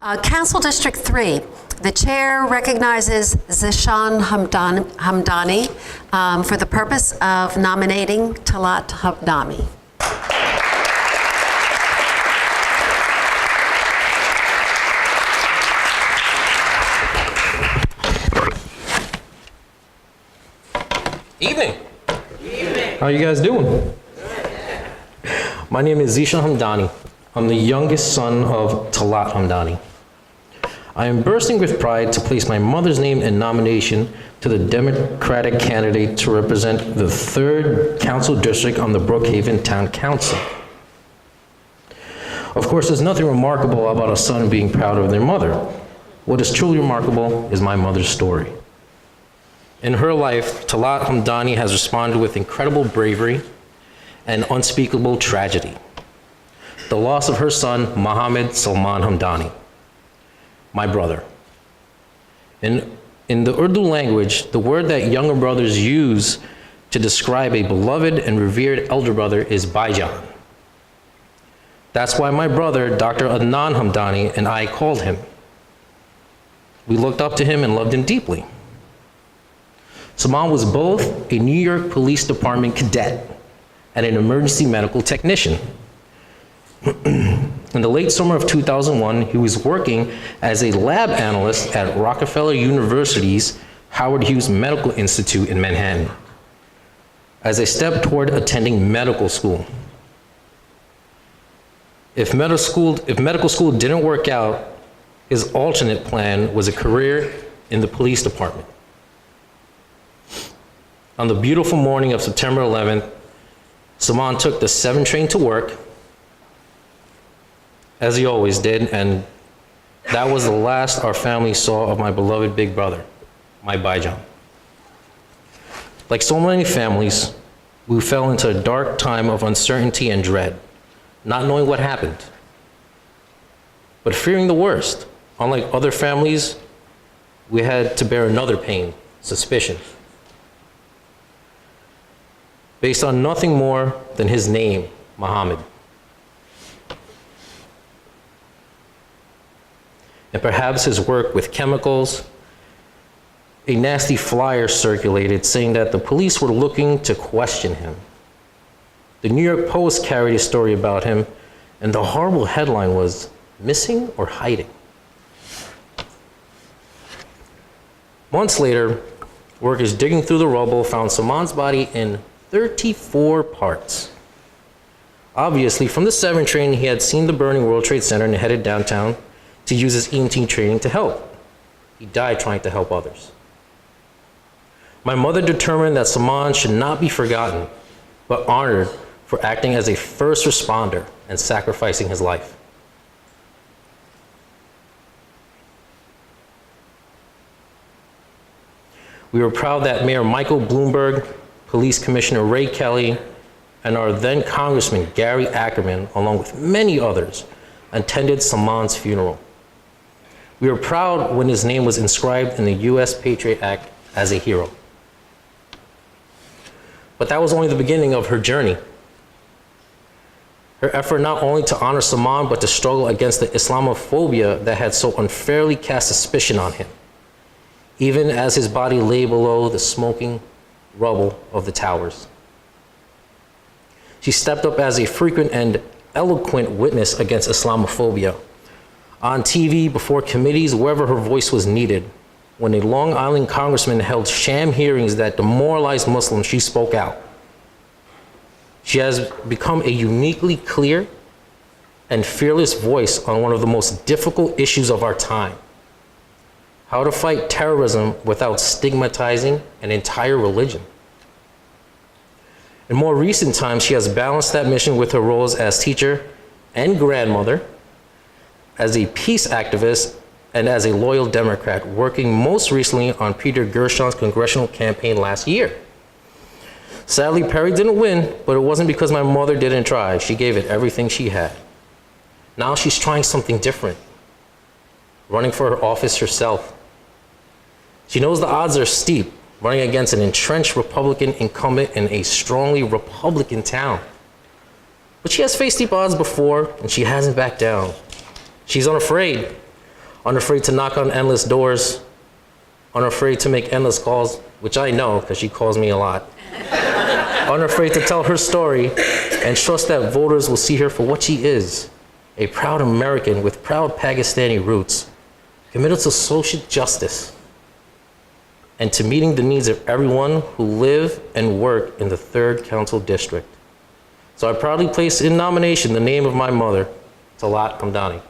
Council District 3, the chair recognizes Zeshan Hamdani for the purpose of nominating Talat Hamdani. Evening. How are you guys doing? My name is Zeshan Hamdani. I'm the youngest son of Talat Hamdani. I am bursting with pride to place my mother's name in nomination to the Democratic candidate to represent the 3rd Council District on the Brookhaven Town Council. Of course, there's nothing remarkable about a son being proud of their mother. What is truly remarkable is my mother's story. In her life, Talat Hamdani has responded with incredible bravery and unspeakable tragedy. The loss of her son, Mohammed Salman Hamdani, my brother. In the Urdu language, the word that younger brothers use to describe a beloved and revered elder brother is Baijan. That's why my brother, Dr. Adnan Hamdani, and I called him. We looked up to him and loved him deeply. Salman was both a New York Police Department cadet and an emergency medical technician. In the late summer of 2001, he was working as a lab analyst at Rockefeller University's Howard Hughes Medical Institute in Manhattan, as a step toward attending medical school. If medical school didn't work out, his alternate plan was a career in the police department. On the beautiful morning of September 11th, Salman took the 7 train to work, as he always did, and that was the last our family saw of my beloved big brother, my Baijan. Like so many families, we fell into a dark time of uncertainty and dread, not knowing what happened, but fearing the worst. Unlike other families, we had to bear another pain, suspicion, based on nothing more than his name, Muhammad. And perhaps his work with chemicals. A nasty flyer circulated saying that the police were looking to question him. The New York Post carried a story about him, and the horrible headline was, "Missing or Hiding." Months later, workers digging through the rubble found Salman's body in 34 parts. Obviously, from the 7 train, he had seen the burning World Trade Center and headed downtown to use his EMT training to help. He died trying to help others. My mother determined that Salman should not be forgotten, but honored for acting as a first responder and sacrificing his life. We were proud that Mayor Michael Bloomberg, Police Commissioner Ray Kelly, and our then Congressman Gary Ackerman, along with many others, attended Salman's funeral. We were proud when his name was inscribed in the U.S. Patriot Act as a hero. But that was only the beginning of her journey. Her effort not only to honor Salman, but to struggle against the Islamophobia that had so unfairly cast suspicion on him, even as his body lay below the smoking rubble of the towers. She stepped up as a frequent and eloquent witness against Islamophobia. On TV, before committees, wherever her voice was needed. When a Long Island congressman held sham hearings that demoralized Muslims, she spoke out. She has become a uniquely clear and fearless voice on one of the most difficult issues of our time: how to fight terrorism without stigmatizing an entire religion. In more recent times, she has balanced that mission with her roles as teacher and grandmother, as a peace activist, and as a loyal Democrat, working most recently on Peter Gershon's congressional campaign last year. Sadly, Perry didn't win, but it wasn't because my mother didn't try. She gave it everything she had. Now she's trying something different, running for her office herself. She knows the odds are steep, running against an entrenched Republican incumbent in a strongly Republican town. But she has faced steep odds before, and she hasn't backed down. She's unafraid. unafraid to knock on endless doors, unafraid to make endless calls, which I know because she calls me a lot, unafraid to tell her story and trust that voters will see her for what she is, a proud American with proud Pakistani roots, committed to social justice and to meeting the needs of everyone who live and work in the 3rd Council District. So I proudly place in nomination the name of my mother, Talat Hamdani.